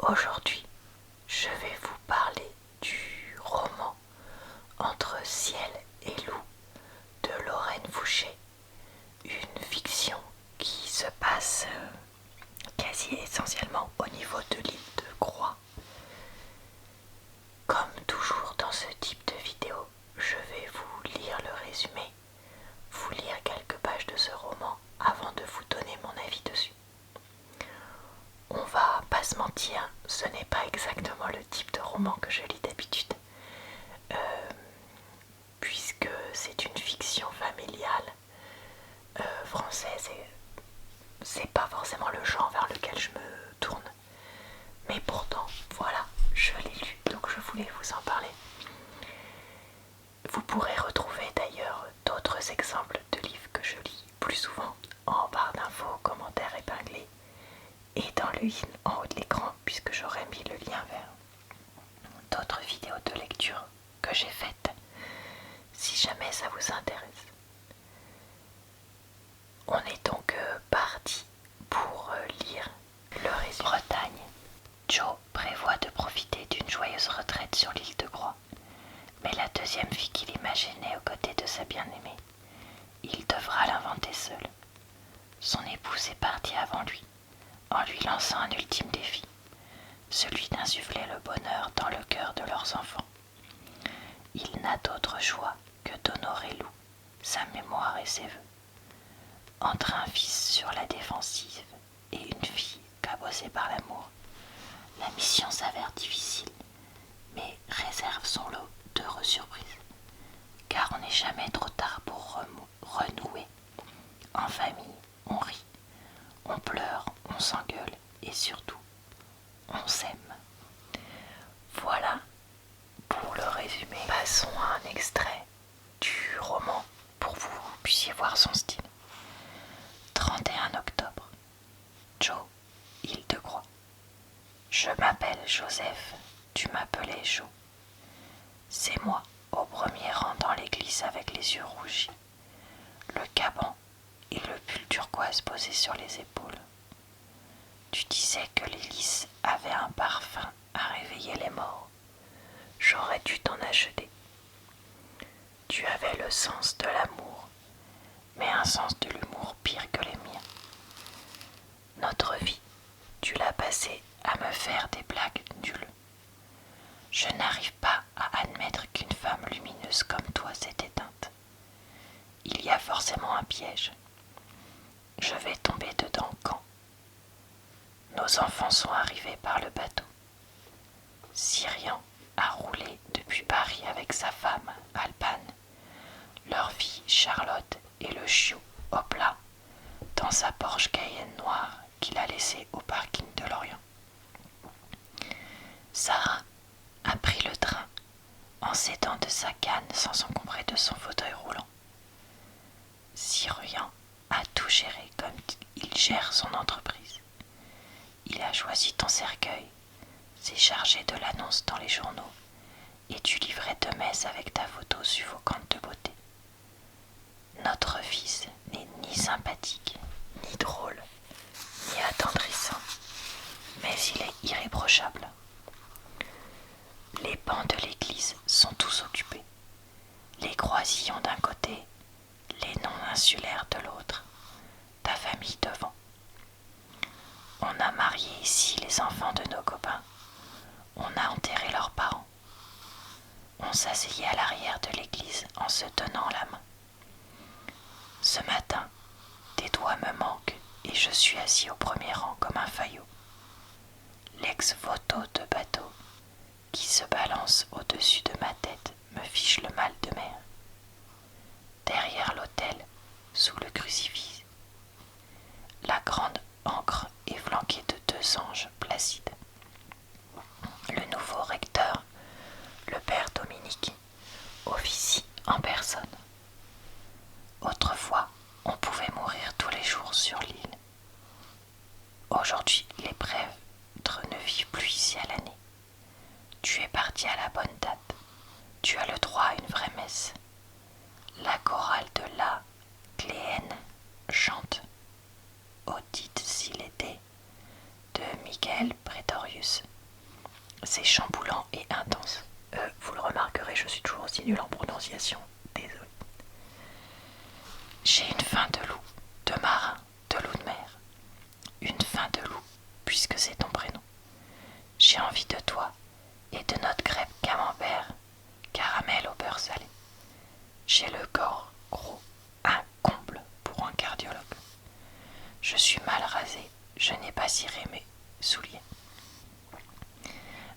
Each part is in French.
Aujourd'hui, je vais vous parler du roman Entre ciel et loup de Lorraine Fouché, une fiction qui se passe quasi essentiellement au niveau de l'île de Groix. Comme toujours dans ce type de vidéo, je vais vous lire le résumé, vous lire quelques pages de ce roman avant de vous donner mon avis dessus. On va pas se mentir, ce n'est pas exactement le type de roman que je lis d'habitude, puisque c'est une fiction familiale française et c'est pas forcément le genre vers lequel je me tourne. Mais pourtant, voilà, je l'ai lu, donc je voulais vous en parler. Vous pourrez retrouver d'ailleurs d'autres exemples de livres que je lis plus souvent en barre d'infos, commentaires épinglés et dans le in en haut de l'écran, puisque j'aurais mis le lien vers d'autres vidéos de lecture que j'ai faites, si jamais ça vous intéresse. On est donc parti pour lire le résumé. Bretagne. Joe prévoit de profiter d'une joyeuse retraite sur l'île de Groix, mais la deuxième vie qu'il imaginait aux côtés de sa bien-aimée, il devra l'inventer seul. Son épouse est partie avant lui, en lui lançant un ultime défi, celui d'insuffler le bonheur dans le cœur de leurs enfants. Il n'a d'autre choix que d'honorer Lou, sa mémoire et ses vœux. Entre un fils sur la défensive et une fille cabossée par l'amour, la mission s'avère difficile, mais réserve son lot d'heureuses surprises, car on n'est jamais trop tard pour renouer. En famille, on rit, on pleure, on s'engueule et surtout, on s'aime. Voilà pour le résumé. Passons à un extrait du roman pour que vous puissiez voir son style. 31 octobre. Joe, île de Groix. Je m'appelle Joseph, tu m'appelais Joe. C'est moi, au premier rang dans l'église avec les yeux rougis, le caban et le pull turquoise posé sur les épaules. Tu disais que les lys avaient un parfum à réveiller les morts. J'aurais dû t'en acheter. Tu avais le sens de l'amour, mais un sens de l'humour pire que les miens. Notre vie, tu l'as passée à me faire des blagues nulles. Je n'arrive pas à admettre qu'une femme lumineuse comme toi s'est éteinte. Il y a forcément un piège. Je vais tomber dedans quand? Nos enfants sont arrivés par le bateau. Cyrian a roulé depuis Paris avec sa femme, Alban, leur fille Charlotte et le chiot, Hopla, dans sa Porsche Cayenne noire qu'il a laissée au parking de Lorient. Sarah a pris le train en s'aidant de sa canne sans s'encombrer de son fauteuil roulant. Cyrian a tout géré comme il gère son entreprise. Il a choisi ton cercueil, s'est chargé de l'annonce dans les journaux et du livret de messe avec ta photo suffocante de beauté. Notre fils n'est ni sympathique, ni drôle, ni attendrissant, mais il est irréprochable. Les bancs de l'église sont tous occupés, les croisillons d'un côté, les noms insulaires de l'autre, ta famille devant. On a marié ici les enfants de nos copains, on a enterré leurs parents. On s'asseyait à l'arrière de l'église en se tenant la main. Ce matin, tes doigts me manquent et je suis assis au premier rang comme un faillot. L'ex-voto de bateau qui se balance au-dessus de ma tête me fiche le mal de mer. Derrière l'autel, sous le crucifix, la grande ancre est flanquée de 2 anges placides. Le nouveau recteur, le père Dominique, officie en personne. Autrefois, on pouvait mourir tous les jours sur l'île. Aujourd'hui, les prêtres ne vivent plus ici à l'année. Tu es parti à la bonne date. Tu as le droit à une vraie messe. La chorale de la Cléenne chante Audite s'il était de Michael Pretorius. C'est chamboulant et intense. Vous le remarquerez, je suis toujours aussi nulle en prononciation. Désolée. J'ai une faim de loup, de marin, de loup de mer. Une faim de loup, puisque c'est ton prénom. J'ai envie de toi et de notre crêpe camembert, caramel au beurre salé. J'ai le corps gros, un comble pour un cardiologue. Je suis mal rasée, je n'ai pas ciré mes souliers.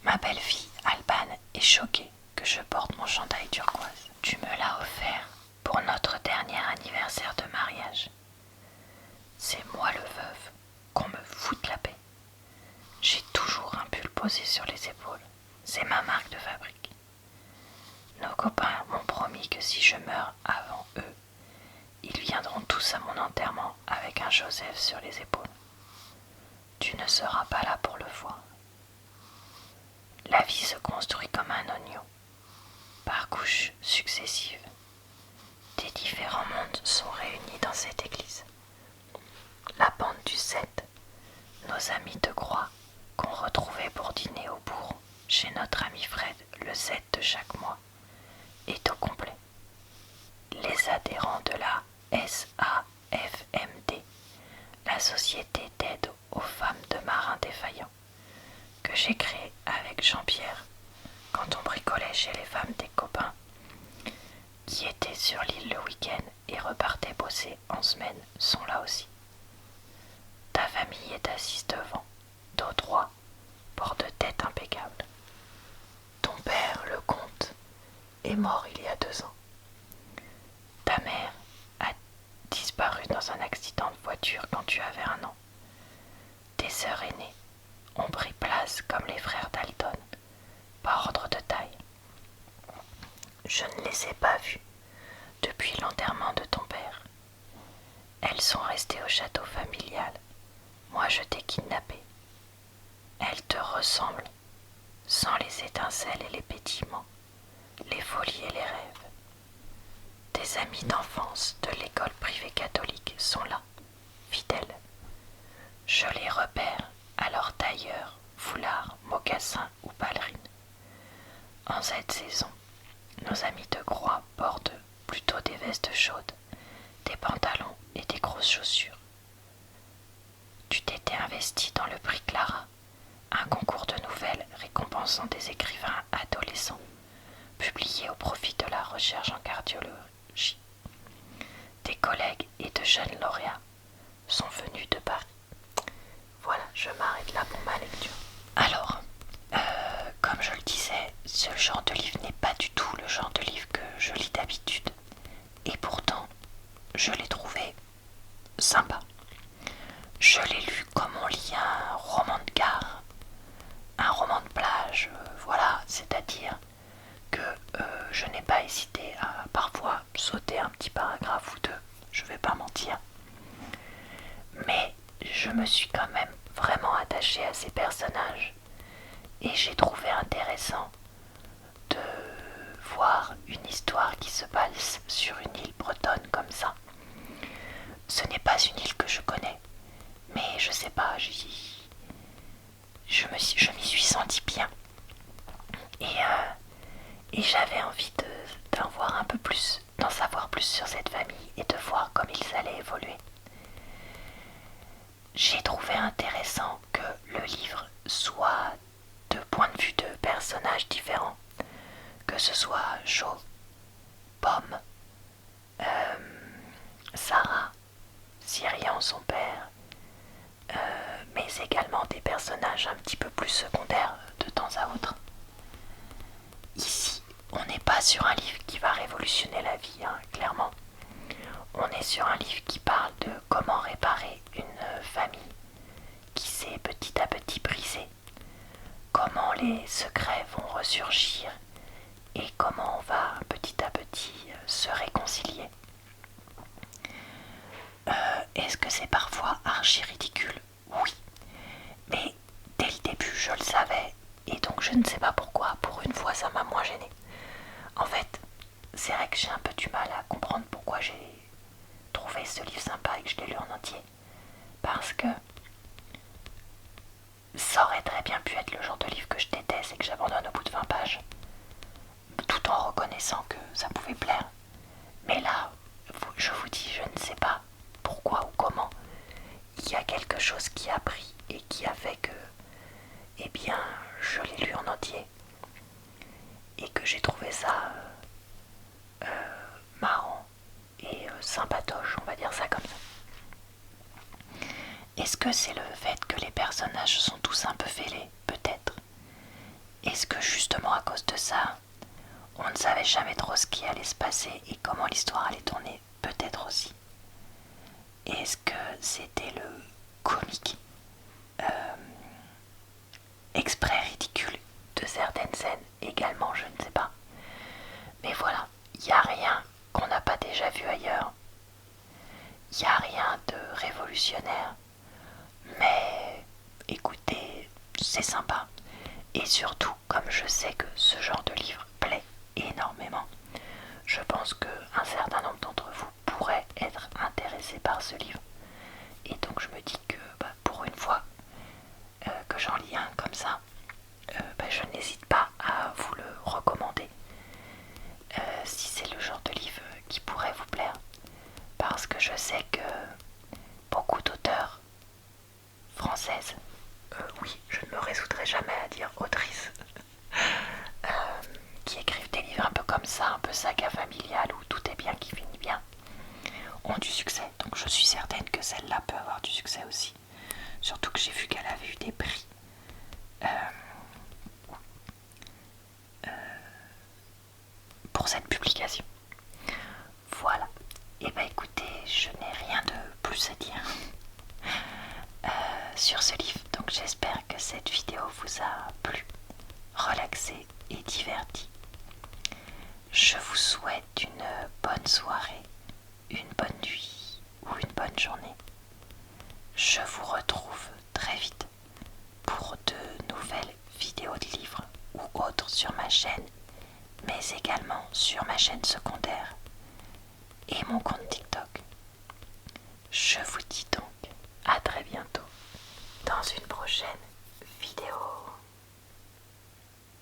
Ma belle-fille, Alban, est choquée que je porte mon chandail turquoise. Tu me l'as offert pour notre dernier anniversaire de mariage. C'est moi le veuf, qu'on me foute la paix. J'ai toujours un pull posé sur les épaules. C'est ma marque de fabrique. Nos copains m'ont promis que si je meurs avant eux, ils viendront tous à mon enterrement avec un Joseph sur les épaules. Tu ne seras pas là pour le voir. La vie se construit comme un oignon, par couches successives. Des différents mondes sont réunis dans cette église. La bande du 7, nos amis de Groix, qu'on retrouvait pour dîner au bourg chez notre ami Fred le 7 de chaque mois, est au complet. Les adhérents de la SAFMD, la Société d'aide aux femmes de marins défaillants, que j'ai créée avec Jean-Pierre quand on bricolait chez les femmes des copains qui étaient sur l'île le week-end et repartaient bosser en semaine, sont là aussi. Ta famille est assise devant, dos droit, bord de tête impeccable. Ton père, le comte, est mort il y a 2 ans. Ta mère a disparu dans un accident de voiture quand tu avais 1 an. Tes sœurs aînées ont pris place comme les frères Dalton, par ordre de taille. Je ne les ai pas vues depuis l'enterrement de ton père. Elles sont restées au château familial. Moi, je t'ai kidnappé. Elles te ressemblent, sans les étincelles et les pétillements, les folies et les rêves. Tes amis d'enfance de l'école privée catholique sont là, fidèles. Je les repère à leur tailleur, foulard, mocassin ou ballerine. En cette saison, nos amis de Groix portent plutôt des vestes chaudes, des pantalons et des grosses chaussures. Tu t'étais investi dans le prix Clara, un concours de nouvelles récompensant des écrivains adolescents, publié au profit de la recherche en cardiologie. Des collègues et de jeunes lauréats sont venus de Paris. Voilà, je m'arrête là pour ma lecture. Alors, comme je le disais, ce genre de livre n'est pas du tout le genre de livre que je lis d'habitude. Et pourtant, je l'ai trouvé sympa. Je l'ai lu comme on lit un roman de gare, un roman de plage, voilà, c'est-à-dire que je n'ai pas hésité à parfois sauter un petit paragraphe ou deux, je vais pas mentir. Mais je me suis quand même vraiment attachée à ces personnages et j'ai trouvé intéressant de voir une histoire qui se passe sur une île bretonne comme ça. Ce n'est pas une île que je connais, mais je sais pas, je m'y suis sentie bien. Et j'avais envie d'en voir un peu plus, d'en savoir plus sur cette famille et de voir comme ils allaient évoluer. J'ai trouvé intéressant que le livre soit de points de vue de personnages différents, que ce soit Jo, Pomme, Sarah, Cyrian son père, mais également des personnages un petit peu plus secondaires de temps à autre. Ici, on n'est pas sur un livre qui va révolutionner la vie, hein, clairement. On est sur un livre qui parle de comment réparer une famille qui s'est petit à petit brisée, comment les secrets vont ressurgir et comment on va petit à petit se réconcilier. Est-ce que c'est parfois archi ridicule? Oui, mais dès le début je le savais et donc je ne sais pas pourquoi, pour une fois ça m'a moins gênée. En fait, c'est vrai que j'ai un peu du mal à comprendre pourquoi j'ai trouvé ce livre sympa et que je l'ai lu en entier. Parce que ça aurait très bien pu être le genre de livre que je déteste et que j'abandonne au bout de 20 pages, tout en reconnaissant que ça pouvait plaire. Mais là, je vous dis, je ne sais pas pourquoi ou comment, il y a quelque chose qui a pris et qui a fait que, eh bien, je l'ai lu en entier et que j'ai trouvé ça marrant et sympatoche, on va dire ça comme ça. Est-ce que c'est le fait que les personnages sont tous un peu fêlés? Peut-être. Est-ce que justement à cause de ça, on ne savait jamais trop ce qui allait se passer et comment l'histoire allait tourner? Peut-être aussi. Est-ce que c'était le comique exprès ridicule de certaines scènes? Également, je ne sais pas. Mais voilà, il n'y a rien qu'on n'a pas déjà vu ailleurs. Il n'y a rien de révolutionnaire. Mais écoutez, c'est sympa. Et surtout, comme je sais que ce genre de livre plaît énormément, je pense qu'un certain nombre d'entre vous pourraient être intéressés par ce livre. Et donc je me dis que pour une fois que j'en lis un comme ça, je n'hésite pas à vous le recommander si c'est le genre de livre qui pourrait vous plaire. Parce que je sais que beaucoup d'auteurs françaises, oui, je ne me résoudrai jamais à dire autrices, qui écrivent des livres un peu comme ça, un peu saga familiale où tout est bien qui finit bien, ont du succès. Donc je suis certaine que celle-là peut avoir du succès aussi. Surtout que j'ai vu qu'elle avait eu des prix pour cette publication. Voilà. Et écoutez, je n'ai rien de plus à dire sur ce livre. Donc j'espère que cette vidéo vous a plu, relaxé et diverti. Je vous souhaite une bonne soirée, une bonne nuit ou une bonne journée. Je vous retrouve très vite pour de nouvelles vidéos de livres ou autres sur ma chaîne, mais également sur ma chaîne secondaire et mon compte